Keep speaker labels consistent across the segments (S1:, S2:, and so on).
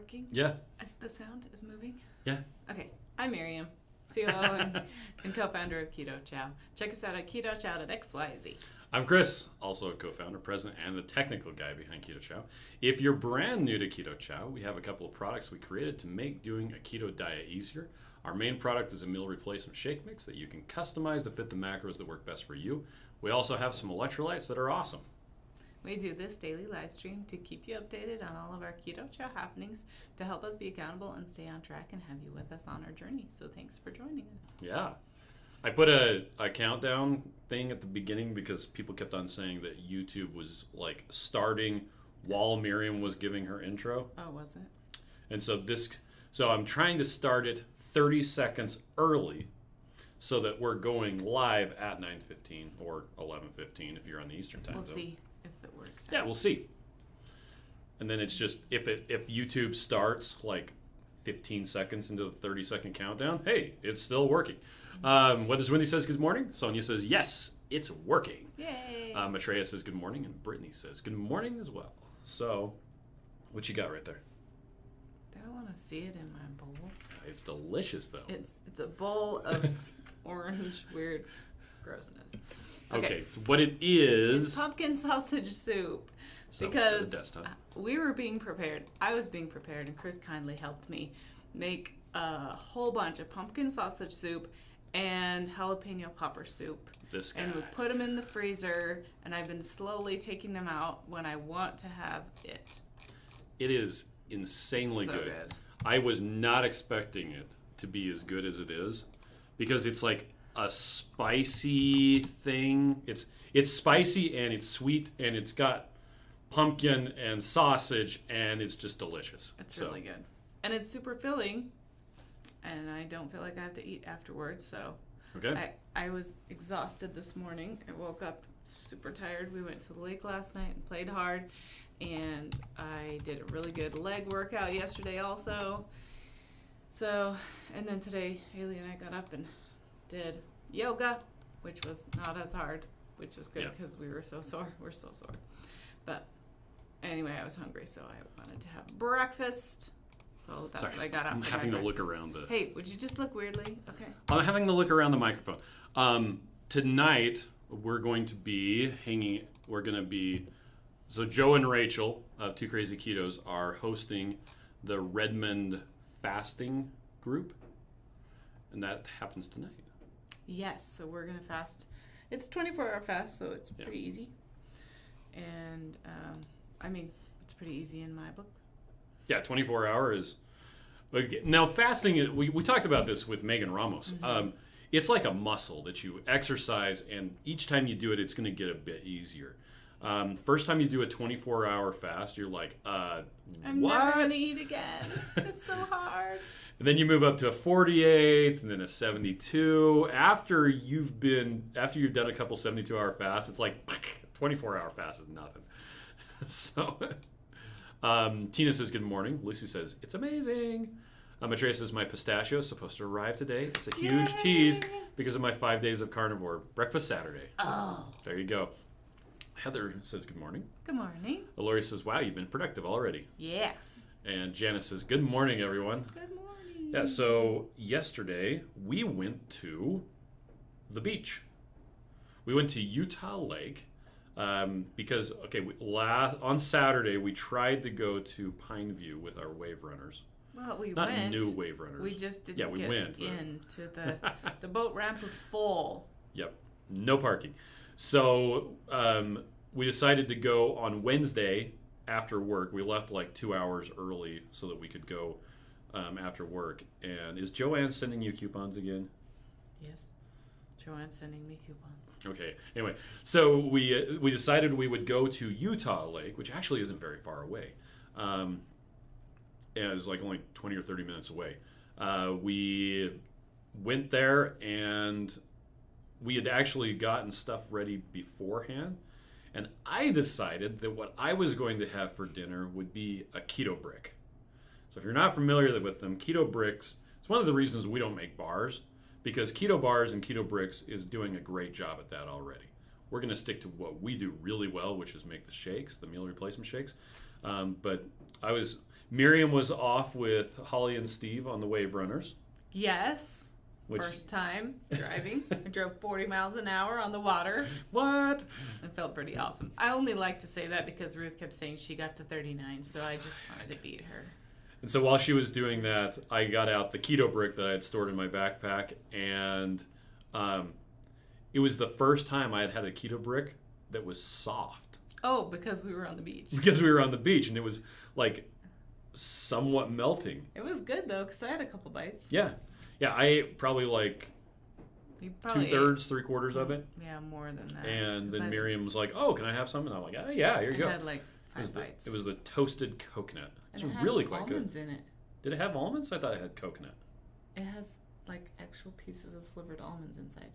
S1: working?
S2: Yeah.
S1: The sound is moving?
S2: Yeah.
S1: Okay. I'm Miriam, COO and co-founder of Keto Chow. Check us out at ketochow.xyz.
S2: I'm Chris, also a co-founder, president, and the technical guy behind Keto Chow. If you're brand new to Keto Chow, we have a couple of products we created to make doing a keto diet easier. Our main product is a meal replacement shake mix that you can customize to fit the macros that work best for you. We also have some electrolytes that are awesome.
S1: We do this daily live stream to keep you updated on all of our Keto Chow happenings, to help us be accountable and stay on track and have you with us on our journey. So thanks for joining us.
S2: Yeah. I put a countdown thing at the beginning because people kept on saying that YouTube was like starting while Miriam was giving her intro.
S1: Oh, was it?
S2: And so I'm trying to start it 30 seconds early so that we're going live at 9:15 or 11:15 if you're on the Eastern time zone.
S1: We'll see if it works.
S2: Yeah, we'll see. And then it's just if YouTube starts like 15 seconds into the 30-second countdown, hey, it's still working. Weathers Windy says good morning. Sonia says yes, it's working.
S1: Yay!
S2: Maitreya says good morning, and Brittany says good morning as well. So, what you got right there?
S1: I don't want to see it in my bowl.
S2: It's delicious though.
S1: It's a bowl of orange weird grossness.
S2: Okay, so what it is?
S1: It's pumpkin sausage soup.
S2: So,
S1: Because
S2: the desktop.
S1: we were being prepared. I was being prepared, and Chris kindly helped me make a whole bunch of pumpkin sausage soup and jalapeno popper soup.
S2: This guy.
S1: And we put them in the freezer, and I've been slowly taking them out when I want to have it.
S2: It is insanely
S1: So
S2: good.
S1: good.
S2: I was not expecting it to be as good as it is because it's like a spicy thing. It's spicy and it's sweet and it's got pumpkin and sausage and it's just delicious.
S1: It's really good. And it's super filling, and I don't feel like I have to eat afterwards, so
S2: Okay.
S1: I was exhausted this morning. I woke up super tired. We went to the lake last night and played hard, and I did a really good leg workout yesterday also. So, and then today, Haley and I got up and did yoga, which was not as hard, which is good because we were so sore. We're so sore. But anyway, I was hungry, so I wanted to have breakfast. So that's what I got out.
S2: I'm
S1: for
S2: having
S1: my
S2: to look
S1: breakfast.
S2: around the...
S1: Hey, would you just look weirdly? Okay.
S2: I'm having to look around the microphone. Tonight, we're going to be so Joe and Rachel, Two Crazy Ketos, are hosting the Redmond fasting group, and that happens tonight.
S1: Yes, so we're going to fast. It's a 24-hour fast, so it's pretty easy. And, it's pretty easy in my book.
S2: Yeah, 24-hour is... Now, fasting, we talked about this with Megan Ramos.
S1: Mm-hmm.
S2: It's like a muscle that you exercise, and each time you do it, it's going to get a bit easier. First time you do a 24-hour fast, you're like,
S1: I'm
S2: what?
S1: never going to eat again. It's so hard.
S2: And then you move up to a 48, and then a 72. After you've done a couple 72-hour fasts, it's like 24-hour fast is nothing. So, Tina says good morning. Lucy says it's amazing. Maitreya says my pistachio is supposed to arrive today. It's a huge tease because of my 5 days of carnivore. Breakfast Saturday.
S1: Oh.
S2: There you go. Heather says good morning.
S1: Good morning.
S2: Lori says, wow, you've been productive already.
S1: Yeah.
S2: And Janice says, good morning, everyone.
S1: Good morning.
S2: Yeah, so yesterday we went to the beach. We went to Utah Lake because, on Saturday we tried to go to Pineview with our wave runners.
S1: Well, we
S2: Not
S1: went.
S2: new wave runners.
S1: We just didn't
S2: Yeah, we
S1: get
S2: went, but-
S1: into the boat ramp was full.
S2: Yep, no parking. So we decided to go on Wednesday after work. We left like 2 hours early so that we could go after work. And is Joanne sending you coupons again?
S1: Yes. Joanne's sending me coupons.
S2: Okay. Anyway, so we decided we would go to Utah Lake, which actually isn't very far away. And it was like only 20 or 30 minutes away. We went there, and we had actually gotten stuff ready beforehand. And I decided that what I was going to have for dinner would be a keto brick. So if you're not familiar with them, keto bricks, it's one of the reasons we don't make bars, because keto bars and keto bricks is doing a great job at that already. we're going to stick to what we do really well, which is make the shakes, the meal replacement shakes. But Miriam was off with Holly and Steve on the Wave Runners.
S1: Yes. First time driving. I drove 40 miles an hour on the water.
S2: What?
S1: It felt pretty awesome. I only like to say that because Ruth kept saying she got to 39, so I just wanted to beat her.
S2: And so while she was doing that, I got out the keto brick that I had stored in my backpack, and it was the first time I had had a keto brick that was soft.
S1: Oh, because we were on the beach.
S2: Because we were on the beach, and it was like somewhat melting.
S1: It was good though, because I had a couple bites.
S2: Yeah. Yeah, I ate probably like two-thirds, three-quarters of it.
S1: Yeah, more than that.
S2: And then Miriam was like, "Oh, can I have some?" And I'm like, "Oh, yeah, here you go."
S1: I had like 5 bites.
S2: It was the toasted coconut. It's
S1: and it
S2: really
S1: had
S2: quite good.
S1: almonds in it.
S2: Did it have almonds? I thought it had coconut.
S1: It has like actual pieces of slivered almonds inside.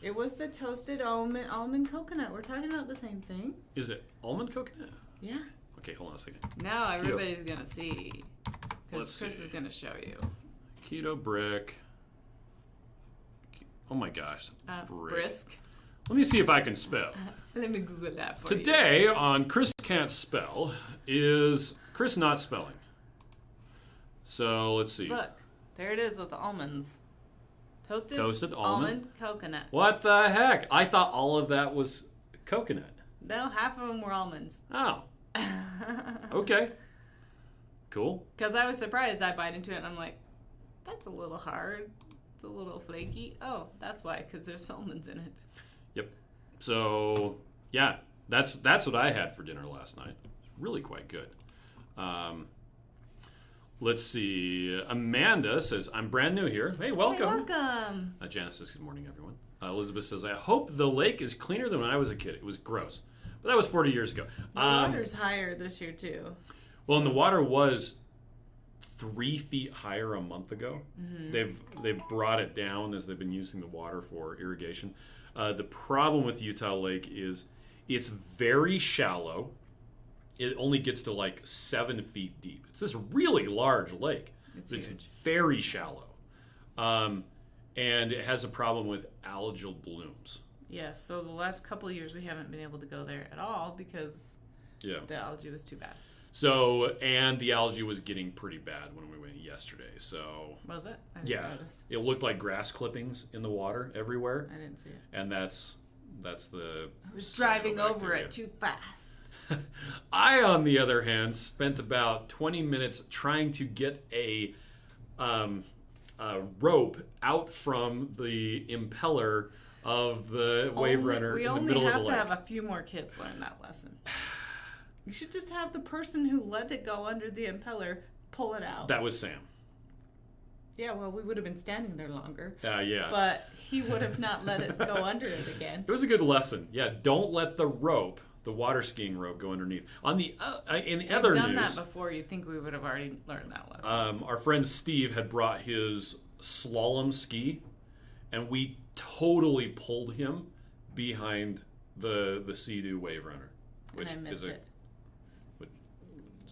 S1: It was the toasted almond coconut. We're talking about the same thing.
S2: Is it almond coconut?
S1: Yeah.
S2: Okay, hold on a second.
S1: Now everybody's going to see.
S2: Let's
S1: Because Chris
S2: see.
S1: is going to show you.
S2: Keto brick. Oh my gosh.
S1: Brisk.
S2: Let me see if I can spell.
S1: Let me Google that for you.
S2: Today on Chris Can't Spell is Chris not spelling. So let's see.
S1: Look, there it is with the almonds. Toasted
S2: almond
S1: coconut.
S2: What the heck? I thought all of that was coconut.
S1: No, half of them were almonds.
S2: Oh. Okay. Cool.
S1: Because I was surprised. I bite into it and I'm like, that's a little hard. It's a little flaky. Oh, that's why, because there's almonds in it.
S2: Yep. So, yeah, that's what I had for dinner last night. It's really quite good. Let's see. Amanda says, I'm brand new here. Hey, welcome.
S1: Hey, welcome.
S2: Janice says, good morning, everyone. Elizabeth says, I hope the lake is cleaner than when I was a kid. It was gross. But that was 40 years ago.
S1: The water's higher this year, too.
S2: Well, and the water was 3 feet higher a month ago.
S1: Mm-hmm.
S2: They've brought it down as they've been using the water for irrigation. The problem with Utah Lake is it's very shallow. It only gets to like 7 feet deep. It's this really large lake. It's
S1: huge.
S2: Very shallow. And it has a problem with algal blooms.
S1: Yeah, so the last couple of years we haven't been able to go there at all because the algae was too bad.
S2: So, and the algae was getting pretty bad when we went yesterday. So
S1: was it? I didn't notice.
S2: It looked like grass clippings in the water everywhere.
S1: I didn't see it.
S2: And that's the.
S1: I was driving over it too fast.
S2: I, on the other hand, spent about 20 minutes trying to get a rope out from the impeller of the wave runner in the middle of the lake.
S1: We only have to have a few more kids learn that lesson. You should just have the person who let it go under the impeller pull it out.
S2: That was Sam.
S1: Yeah, well, we would have been standing there longer.
S2: Yeah.
S1: But he would have not let it go under it again.
S2: It was a good lesson. Yeah, don't let the rope, the water skiing rope, go underneath. On the in other news,
S1: we've done that before. You'd think we would have already learned that lesson.
S2: Our friend Steve had brought his slalom ski, and we totally pulled him behind the Sea-Doo Wave Runner, which
S1: and I missed it.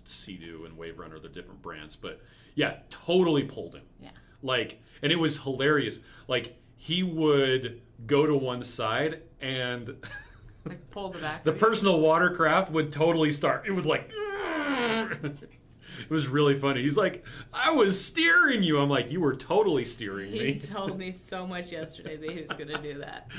S2: Sea-Doo and Wave Runner, they're different brands, but yeah, totally pulled him.
S1: Yeah.
S2: Like, and it was hilarious. Like, he would go to one side and
S1: like pull the back.
S2: The personal watercraft would totally start. It would like it was really funny. He's like, I was steering you. I'm like, you were totally steering me.
S1: He told me so much yesterday that he was going to do that.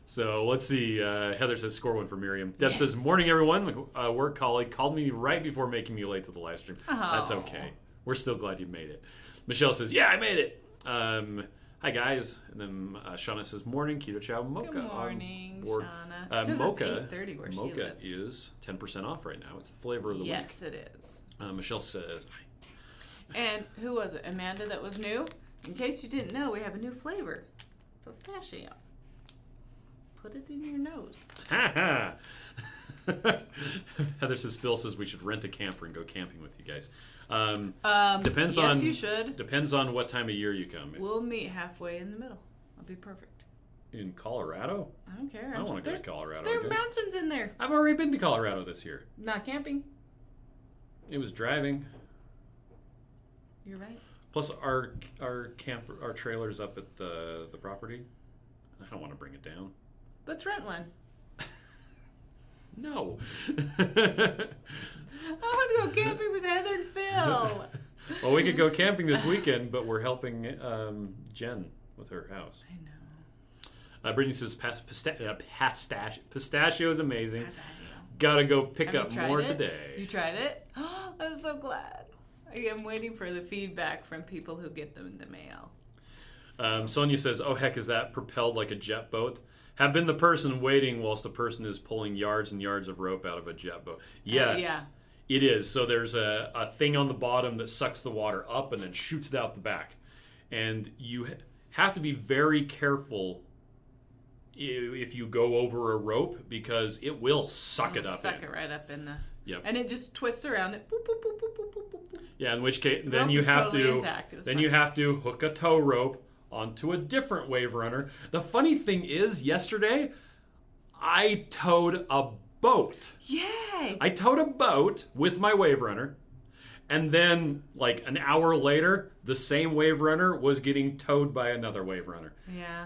S2: So let's see. Heather says, score one for Miriam. Deb says, morning, everyone. A work colleague called me right before making me late to the live stream.
S1: Oh.
S2: That's okay. We're still glad you made it. Michelle says, yeah, I made it. Hi, guys. And then Shauna says, morning, Keto Chow Mocha.
S1: Good morning, Shauna.
S2: Mocha,
S1: it's 8:30 where
S2: Mocha
S1: she lives.
S2: is 10% off right now. It's the flavor of the week.
S1: Yes, it is.
S2: Michelle says,
S1: and who was it? Amanda that was new? In case you didn't know, we have a new flavor. Pistachio. Put it in your nose.
S2: ha ha. Heather says, Phil says we should rent a camper and go camping with you guys. Depends
S1: yes,
S2: on.
S1: you should.
S2: Depends on what time of year you come.
S1: We'll meet halfway in the middle. I'll be perfect.
S2: In Colorado?
S1: I don't care.
S2: I don't want to go to Colorado.
S1: There are mountains in there.
S2: I've already been to Colorado this year.
S1: Not camping.
S2: It was driving.
S1: You're right.
S2: Plus, our trailer's up at the property. I don't want to bring it down.
S1: Let's rent one.
S2: No.
S1: I want to go camping with Heather and Phil.
S2: Well, we could go camping this weekend, but we're helping Jen with her house.
S1: I know.
S2: Brittany says pistachio is amazing.
S1: Pistachio.
S2: Gotta go pick
S1: Have
S2: up
S1: you tried
S2: more
S1: it?
S2: today.
S1: You tried it? Oh, I'm so glad. I'm waiting for the feedback from people who get them in the mail.
S2: Sonia says, oh heck, is that propelled like a jet boat? Have been the person waiting whilst the person is pulling yards and yards of rope out of a jet boat. Yeah.
S1: Yeah.
S2: It is. So there's a thing on the bottom that sucks the water up and then shoots it out the back. And you have to be very careful if you go over a rope, because it will suck it up.
S1: Suck it right up in the...
S2: Yep.
S1: And it just twists around it. Boop, boop, boop, boop, boop, boop, boop.
S2: Yeah, in which case,
S1: The
S2: then
S1: rope
S2: you
S1: was
S2: have
S1: totally
S2: to...
S1: intact. It was
S2: Then
S1: fine.
S2: you have to hook a tow rope onto a different wave runner. The funny thing is, yesterday, I towed a boat.
S1: Yay!
S2: I towed a boat with my wave runner, and then like an hour later, the same wave runner was getting towed by another wave runner.
S1: Yeah.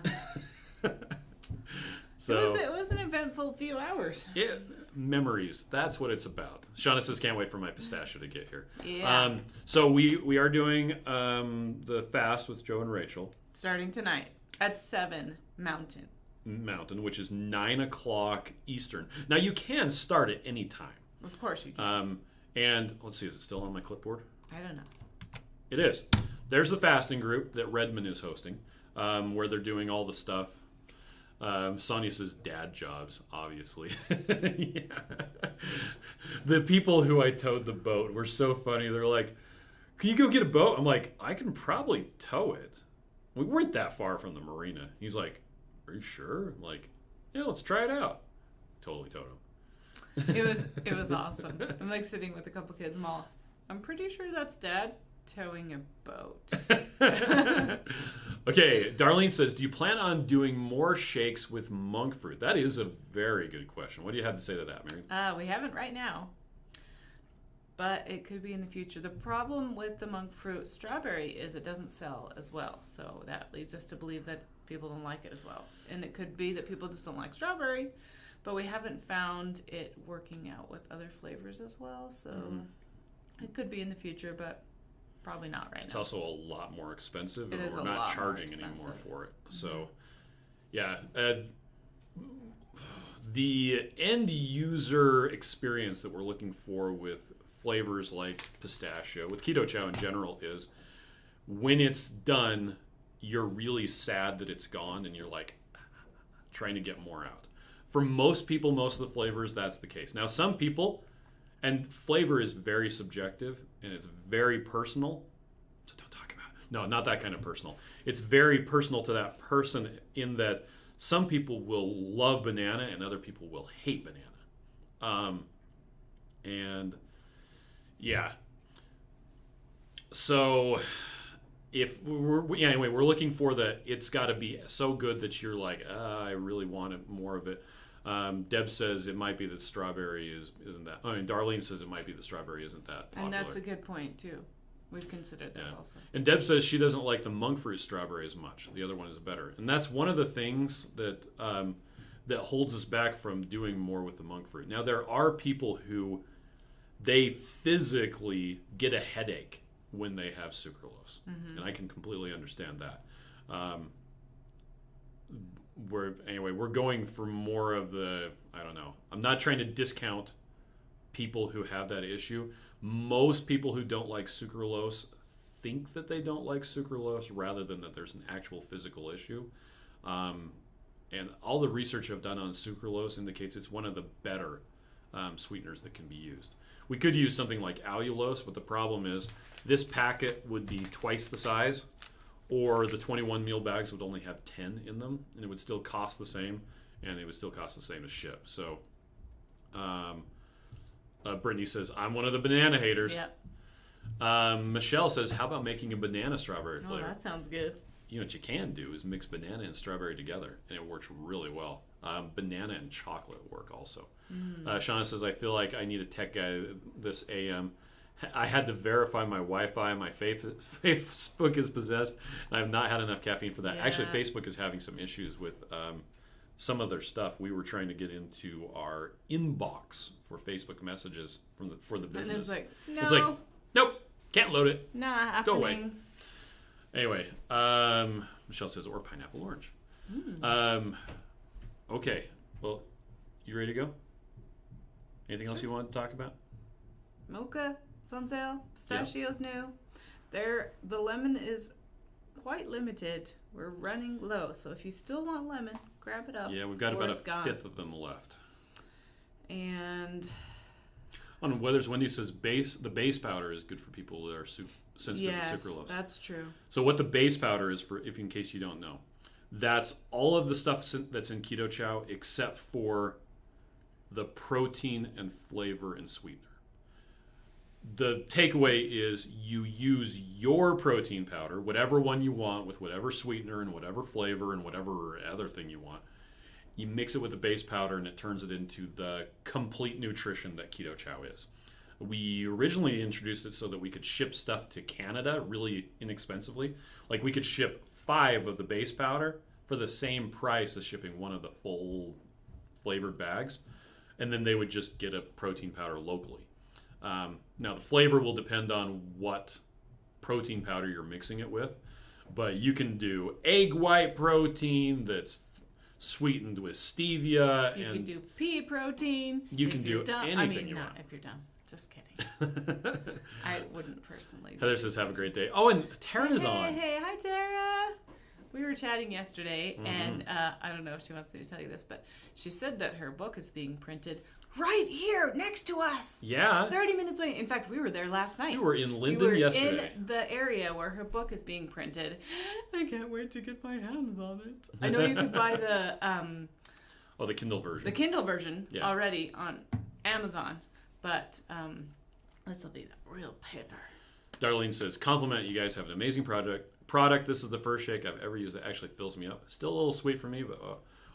S2: So
S1: It was an eventful few hours.
S2: memories. That's what it's about. Shauna says, "Can't wait for my pistachio to get here."
S1: Yeah.
S2: So we are doing the fast with Joe and Rachel.
S1: Starting tonight at 7 Mountain,
S2: which is 9:00 Eastern. Now you can start at any time.
S1: Of course you can.
S2: And let's see, is it still on my clipboard?
S1: I don't know.
S2: It is. There's the fasting group that Redmond is hosting, where they're doing all the stuff. Sonia says dad jobs, obviously. Yeah. The people who I towed the boat were so funny. They're like, can you go get a boat? I'm like, I can probably tow it. We weren't that far from the marina. He's like, are you sure? I'm like, yeah, let's try it out. Totally towed him.
S1: It was awesome. I'm like sitting with a couple kids. I'm pretty sure that's Dad towing a boat.
S2: Okay, Darlene says, do you plan on doing more shakes with monk fruit? That is a very good question. What do you have to say to that, Mary?
S1: We haven't right now, but it could be in the future. The problem with the monk fruit strawberry is it doesn't sell as well, so that leads us to believe that people don't like it as well. And it could be that people just don't like strawberry, but we haven't found it working out with other flavors as well, so it could be in the future, but probably not right now.
S2: It's also a lot more expensive, and
S1: It is
S2: we're
S1: a
S2: not
S1: lot
S2: charging
S1: more
S2: anymore
S1: expensive.
S2: for it. So, yeah. The end user experience that we're looking for with flavors like pistachio, with Keto Chow in general, is when it's done, you're really sad that it's gone, and you're like trying to get more out. For most people, most of the flavors, that's the case. Now, some people, and flavor is very subjective and it's very personal. So don't talk about it. No, not that kind of personal. It's very personal to that person in that some people will love banana and other people will hate banana. And yeah. So if anyway, we're looking for it's got to be so good that you're like, I really want more of it. Deb says it might be that strawberry isn't that. I mean, Darlene says it might be the strawberry isn't that popular.
S1: And that's a good point too. We've considered that also.
S2: And Deb says she doesn't like the monk fruit strawberry as much. The other one is better, and that's one of the things that that holds us back from doing more with the monk fruit. Now there are people who they physically get a headache when they have sucralose, and I can completely understand that. We're going for more of the, I don't know. I'm not trying to discount people who have that issue. Most people who don't like sucralose think that they don't like sucralose rather than that there's an actual physical issue. And all the research I've done on sucralose indicates it's one of the better sweeteners that can be used. We could use something like allulose, but the problem is this packet would be twice the size, or the 21 meal bags would only have 10 in them, and it would still cost the same, and it would still cost the same to ship. So Brittany says, I'm one of the banana haters.
S1: Yep.
S2: Michelle says, how about making a banana strawberry
S1: Oh,
S2: flavor?
S1: that sounds good.
S2: You know what you can do is mix banana and strawberry together, and it works really well. Banana and chocolate work also. Shauna says, I feel like I need a tech guy this AM. I had to verify my Wi-Fi. My Facebook is possessed, and I have not had enough caffeine for that.
S1: Yeah.
S2: Actually, Facebook is having some issues with some of their stuff, we were trying to get into our inbox for Facebook messages for the business.
S1: And it's like, no.
S2: It's like, nope, can't load it.
S1: Not happening.
S2: Go away. Anyway, Michelle says, or pineapple orange. Okay, well, you ready to go? Anything else you want to talk about?
S1: Mocha is on sale. Pistachios new. The lemon is quite limited. We're running low, so if you still want lemon, grab it up.
S2: Yeah, we've got about a fifth of them left.
S1: And
S2: on Weathers, Wendy says the base powder is good for people that are sensitive to sucralose.
S1: Yes, that's true.
S2: So what the base powder is, for, if in case you don't know, that's all of the stuff that's in Keto Chow except for the protein and flavor and sweetener. The takeaway is you use your protein powder, whatever one you want, with whatever sweetener and whatever flavor and whatever other thing you want. You mix it with the base powder and it turns it into the complete nutrition that Keto Chow is. We originally introduced it so that we could ship stuff to Canada really inexpensively. Like we could ship 5 of the base powder for the same price as shipping one of the full flavored bags. And then they would just get a protein powder locally. Now, the flavor will depend on what protein powder you're mixing it with. But you can do egg white protein that's sweetened with stevia.
S1: You can do pea protein.
S2: You can do anything you want.
S1: If you're done. Just kidding. I wouldn't personally.
S2: Heather says, have a great day. Oh, and Tara's on.
S1: Hey, hi, Tara. We were chatting yesterday, and I don't know if she wants me to tell you this, but she said that her book is being printed right here next to us.
S2: Yeah.
S1: 30 minutes away. In fact, we were there last night.
S2: We were in Linden yesterday.
S1: We were in the area where her book is being printed. I can't wait to get my hands on it. I know you could buy the...
S2: the Kindle version.
S1: The Kindle version already on Amazon, but this will be the real paper.
S2: Darlene says, compliment, you guys have an amazing product. This is the first shake I've ever used that actually fills me up. Still a little sweet for me, but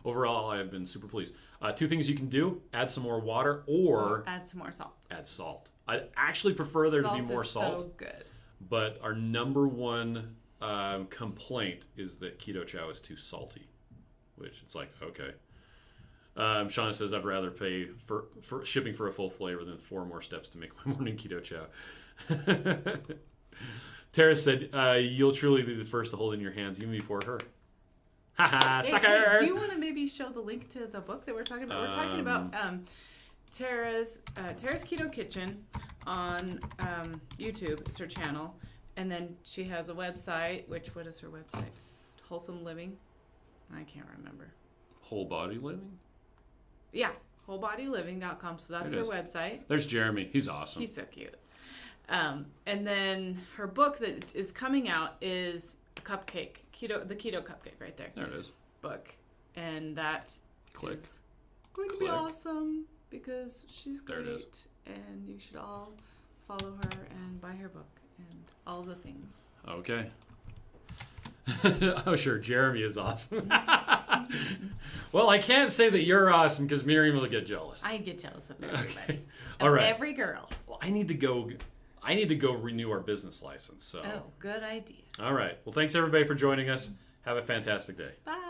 S2: overall I have been super pleased. 2 things you can do: add some more water or
S1: add some more salt.
S2: Add salt. I actually prefer there to be more
S1: salt.
S2: salt.
S1: So good.
S2: But our number one complaint is that Keto Chow is too salty, which it's like, okay. Shauna says, I'd rather pay for shipping for a full flavor than 4 more steps to make my morning Keto Chow. Tara said, you'll truly be the first to hold in your hands even before her. Haha, sucker!
S1: Hey, do you want to maybe show the link to the book that we're talking about? We're talking about Tara's Keto Kitchen on YouTube. It's her channel. And then she has a website. What is her website? Wholesome Living? I can't remember.
S2: Whole Body Living?
S1: Yeah, wholebodyliving.com. So that's her website.
S2: There's Jeremy. He's awesome.
S1: He's so cute. And then her book that is coming out is the Keto Cupcake right there.
S2: There it is.
S1: Book. And that is going to be awesome because she's great.
S2: There it is.
S1: And you should all follow her and buy her book and all the things.
S2: Okay. Oh, sure. Jeremy is awesome. Well, I can't say that you're awesome because Miriam will get jealous.
S1: I get jealous of everybody.
S2: Okay. All right.
S1: Every girl.
S2: Well, I need to go renew our business license. So.
S1: Oh, good idea.
S2: All right. Well, thanks everybody for joining us. Have a fantastic day.
S1: Bye.